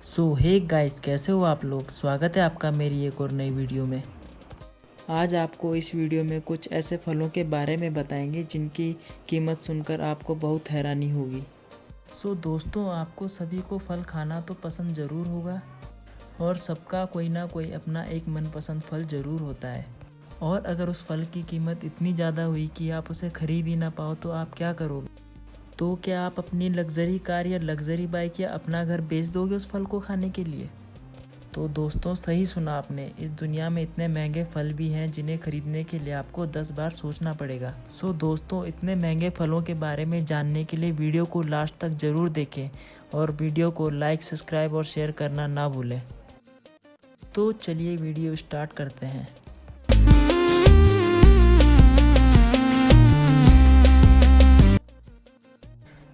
सो hey guys, कैसे हो आप लोग। स्वागत है आपका मेरी एक और नई वीडियो में। आज आपको इस वीडियो में कुछ ऐसे फलों के बारे में बताएंगे जिनकी कीमत सुनकर आपको बहुत हैरानी होगी। सो दोस्तों, आपको सभी को फल खाना तो पसंद ज़रूर होगा और सबका कोई ना कोई अपना एक मनपसंद फल ज़रूर होता है। और अगर उस फल की कीमत इतनी ज़्यादा हुई कि आप उसे खरीद ही ना पाओ तो आप क्या करोगे। तो क्या आप अपनी लग्जरी कार या लग्जरी बाइक या अपना घर बेच दोगे उस फल को खाने के लिए। तो दोस्तों, सही सुना आपने। इस दुनिया में इतने महंगे फल भी हैं जिन्हें खरीदने के लिए आपको 10 बार सोचना पड़ेगा। सो दोस्तों, इतने महंगे फलों के बारे में जानने के लिए वीडियो को लास्ट तक ज़रूर देखें और वीडियो को लाइक, सब्सक्राइब और शेयर करना ना भूलें। तो चलिए वीडियो स्टार्ट करते हैं।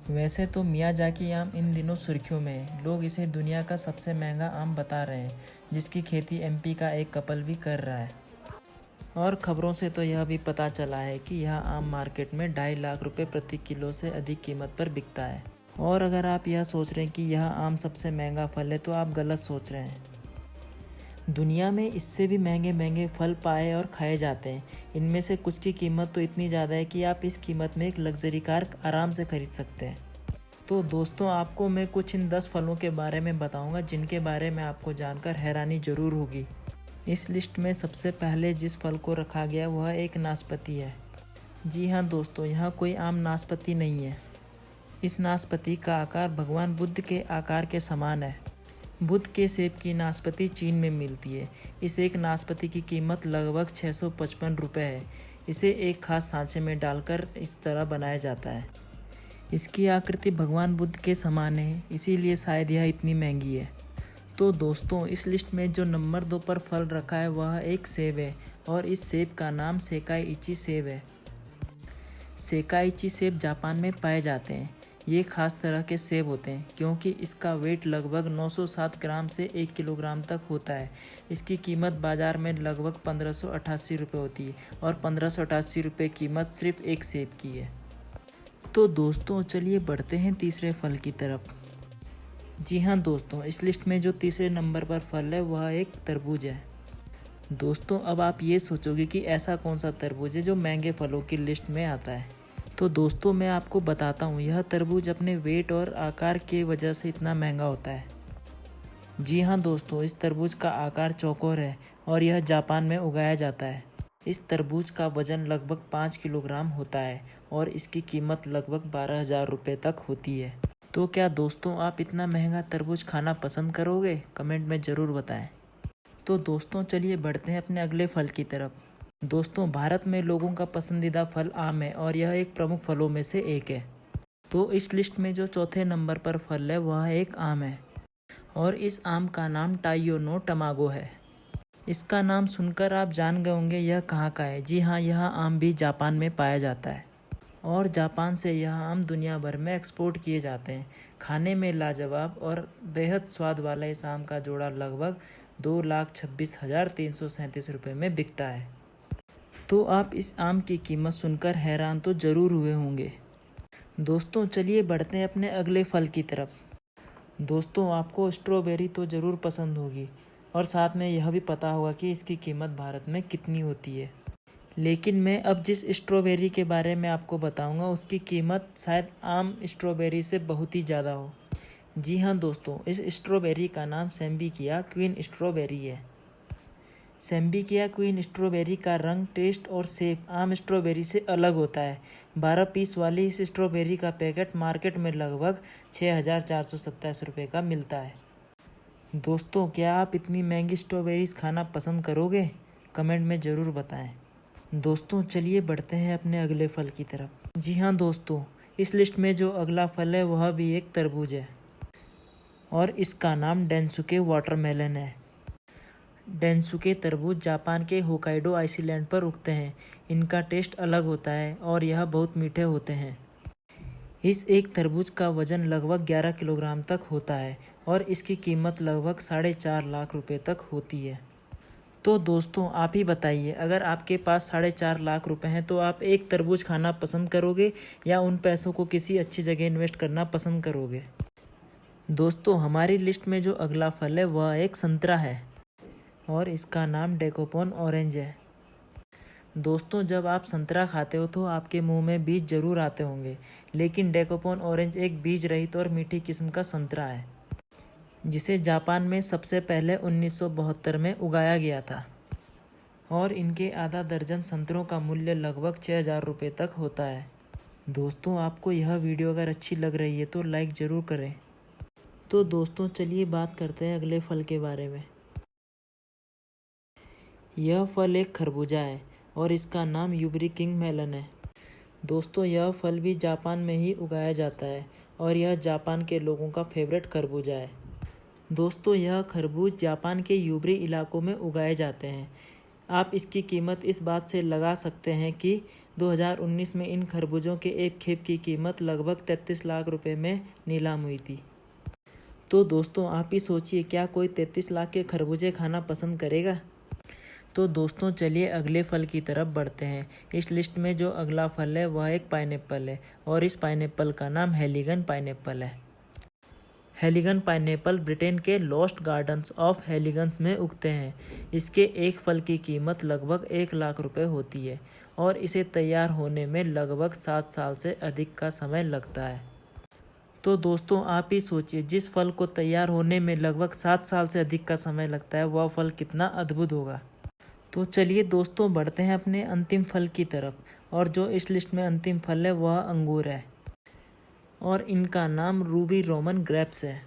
वैसे तो मियाजाकी आम इन दिनों सुर्खियों में है। लोग इसे दुनिया का सबसे महंगा आम बता रहे हैं, जिसकी खेती एमपी का एक कपल भी कर रहा है। और खबरों से तो यह भी पता चला है कि यह आम मार्केट में 2.5 लाख रुपए प्रति किलो से अधिक कीमत पर बिकता है। और अगर आप यह सोच रहे हैं कि यह आम सबसे महंगा फल है तो आप गलत सोच रहे हैं। दुनिया में इससे भी महंगे महंगे फल पाए और खाए जाते हैं। इनमें से कुछ की कीमत तो इतनी ज़्यादा है कि आप इस कीमत में एक लग्जरी कार आराम से खरीद सकते हैं। तो दोस्तों, आपको मैं कुछ इन 10 फलों के बारे में बताऊंगा जिनके बारे में आपको जानकर हैरानी ज़रूर होगी। इस लिस्ट में सबसे पहले जिस फल को रखा गया वह एक नाशपाती है। जी हाँ दोस्तों, यहाँ कोई आम नाशपाती नहीं है। इस नाशपाती का आकार भगवान बुद्ध के आकार के समान है। बुद्ध के सेब की नाशपाती चीन में मिलती है। इस एक नाशपाती की कीमत लगभग 655 रुपये है। इसे एक खास सांचे में डालकर इस तरह बनाया जाता है। इसकी आकृति भगवान बुद्ध के समान है, इसीलिए शायद यह इतनी महंगी है। तो दोस्तों, इस लिस्ट में जो नंबर 2 पर फल रखा है वह एक सेब है और इस सेब का नाम सेकाइची सेब है। सेकाइची सेब जापान में पाए जाते हैं। ये खास तरह के सेब होते हैं क्योंकि इसका वेट लगभग 907 ग्राम से 1 किलोग्राम तक होता है। इसकी कीमत बाज़ार में लगभग 1588 रुपये होती है और 1588 रुपये कीमत सिर्फ एक सेब की है। तो दोस्तों, चलिए बढ़ते हैं तीसरे फल की तरफ। जी हाँ दोस्तों, इस लिस्ट में जो तीसरे नंबर पर फल है वह एक तरबूज है। दोस्तों, अब आप ये सोचोगे कि ऐसा कौन सा तरबूज है जो महंगे फलों की लिस्ट में आता है। तो दोस्तों, मैं आपको बताता हूँ, यह तरबूज अपने वेट और आकार की वजह से इतना महंगा होता है। जी हाँ दोस्तों, इस तरबूज का आकार चौकोर है और यह जापान में उगाया जाता है। इस तरबूज का वजन लगभग 5 किलोग्राम होता है और इसकी कीमत लगभग 12,000 रुपये तक होती है। तो क्या दोस्तों, आप इतना महंगा तरबूज खाना पसंद करोगे? कमेंट में ज़रूर बताएं। तो दोस्तों, चलिए बढ़ते हैं अपने अगले फल की तरफ। दोस्तों, भारत में लोगों का पसंदीदा फल आम है और यह एक प्रमुख फलों में से एक है। तो इस लिस्ट में जो चौथे नंबर पर फल है वह एक आम है और इस आम का नाम टाइयो नो टमागो है। इसका नाम सुनकर आप जान गए होंगे यह कहाँ का है। जी हाँ, यह आम भी जापान में पाया जाता है और जापान से यह आम दुनिया भर में एक्सपोर्ट किए जाते हैं। खाने में लाजवाब और बेहद स्वाद वाला इस आम का जोड़ा लगभग 2,26,337 रुपये में बिकता है। तो आप इस आम की कीमत सुनकर हैरान तो ज़रूर हुए होंगे। दोस्तों, चलिए बढ़ते हैं अपने अगले फल की तरफ। दोस्तों, आपको स्ट्रॉबेरी तो ज़रूर पसंद होगी और साथ में यह भी पता होगा कि इसकी कीमत भारत में कितनी होती है। लेकिन मैं अब जिस स्ट्रॉबेरी के बारे में आपको बताऊंगा उसकी कीमत शायद आम स्ट्रॉबेरी से बहुत ही ज़्यादा हो। जी हाँ दोस्तों, इस स्ट्रॉबेरी का नाम सैम्बिकिया क्वीन स्ट्रॉबेरी है। सैम्बिकिया क्वीन स्ट्रॉबेरी का रंग, टेस्ट और शेप आम स्ट्रॉबेरी से अलग होता है। 12 पीस वाली इस स्ट्रॉबेरी का पैकेट मार्केट में लगभग 6,427 रुपये का मिलता है। दोस्तों, क्या आप इतनी महंगी स्ट्रॉबेरीज खाना पसंद करोगे? कमेंट में ज़रूर बताएं। दोस्तों, चलिए बढ़ते हैं अपने अगले फल की तरफ। जी हाँ दोस्तों, इस लिस्ट में जो अगला फल है वह भी एक तरबूज है और इसका नाम डेंसुके वाटरमेलन है। डेंसुके तरबूज जापान के होकाइडो आइसलैंड पर उगते हैं। इनका टेस्ट अलग होता है और यह बहुत मीठे होते हैं। इस एक तरबूज का वजन लगभग 11 किलोग्राम तक होता है और इसकी कीमत लगभग 4.5 लाख रुपए तक होती है। तो दोस्तों, आप ही बताइए, अगर आपके पास 4.5 लाख रुपए हैं तो आप एक तरबूज खाना पसंद करोगे या उन पैसों को किसी अच्छी जगह इन्वेस्ट करना पसंद करोगे। दोस्तों हमारी लिस्ट में जो अगला फल है वह एक संतरा है और इसका नाम डेकोपोन ऑरेंज है। दोस्तों जब आप संतरा खाते हो तो आपके मुंह में बीज जरूर आते होंगे, लेकिन डेकोपोन ऑरेंज एक बीज रहित और मीठी किस्म का संतरा है जिसे जापान में सबसे पहले 1972 में उगाया गया था और इनके आधा दर्जन संतरों का मूल्य लगभग 6,000 रुपये तक होता है। दोस्तों आपको यह वीडियो अगर अच्छी लग रही है तो लाइक ज़रूर करें। तो दोस्तों चलिए बात करते हैं अगले फल के बारे में। यह फल एक खरबूजा है और इसका नाम यूबरी किंग मेलन है। दोस्तों यह फल भी जापान में ही उगाया जाता है और यह जापान के लोगों का फेवरेट खरबूजा है। दोस्तों यह खरबूज जापान के यूबरी इलाकों में उगाए जाते हैं। आप इसकी कीमत इस बात से लगा सकते हैं कि 2019 में इन खरबूजों के एक खेप की कीमत लगभग 33 लाख रुपए में नीलाम हुई थी। तो दोस्तों आप ही सोचिए, क्या कोई 33 लाख के खरबूजे खाना पसंद करेगा? तो दोस्तों चलिए अगले फल की तरफ बढ़ते हैं। इस लिस्ट में जो अगला फल है वह एक पाइनएप्पल है और इस पाइनएप्पल का नाम हेलिगन पाइनएप्पल है। हेलिगन पाइनएप्पल ब्रिटेन के लॉस्ट गार्डन्स ऑफ हेलिगन्स में उगते हैं। इसके एक फल की कीमत लगभग 1 लाख रुपए होती है और इसे तैयार होने में लगभग 7 साल से अधिक का समय लगता है। तो दोस्तों आप ही सोचिए, जिस फल को तैयार होने में लगभग 7 साल से अधिक का समय लगता है वह फल कितना अद्भुत होगा। तो चलिए दोस्तों बढ़ते हैं अपने अंतिम फल की तरफ और जो इस लिस्ट में अंतिम फल है वह अंगूर है और इनका नाम रूबी रोमन ग्रेप्स है।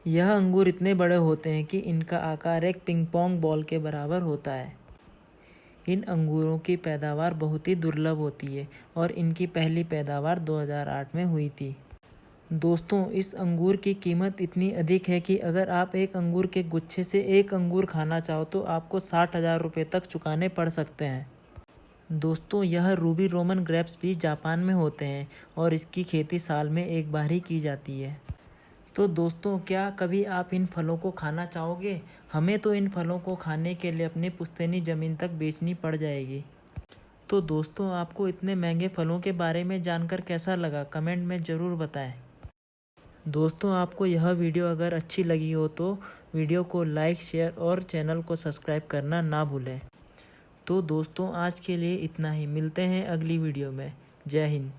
यह अंगूर इतने बड़े होते हैं कि इनका आकार एक पिंग पोंग बॉल के बराबर होता है। इन अंगूरों की पैदावार बहुत ही दुर्लभ होती है और इनकी पहली पैदावार 2008 में हुई थी। दोस्तों इस अंगूर की कीमत इतनी अधिक है कि अगर आप एक अंगूर के गुच्छे से एक अंगूर खाना चाहो तो आपको 60,000 रुपये तक चुकाने पड़ सकते हैं। दोस्तों यह रूबी रोमन ग्रेप्स भी जापान में होते हैं और इसकी खेती साल में एक बार ही की जाती है। तो दोस्तों क्या कभी आप इन फलों को खाना चाहोगे? हमें तो इन फलों को खाने के लिए अपनी पुश्तैनी ज़मीन तक बेचनी पड़ जाएगी। तो दोस्तों आपको इतने महंगे फलों के बारे में जानकर कैसा लगा, कमेंट में ज़रूर बताएं। दोस्तों आपको यह वीडियो अगर अच्छी लगी हो तो वीडियो को लाइक, शेयर और चैनल को सब्सक्राइब करना ना भूलें। तो दोस्तों आज के लिए इतना ही, मिलते हैं अगली वीडियो में। जय हिंद।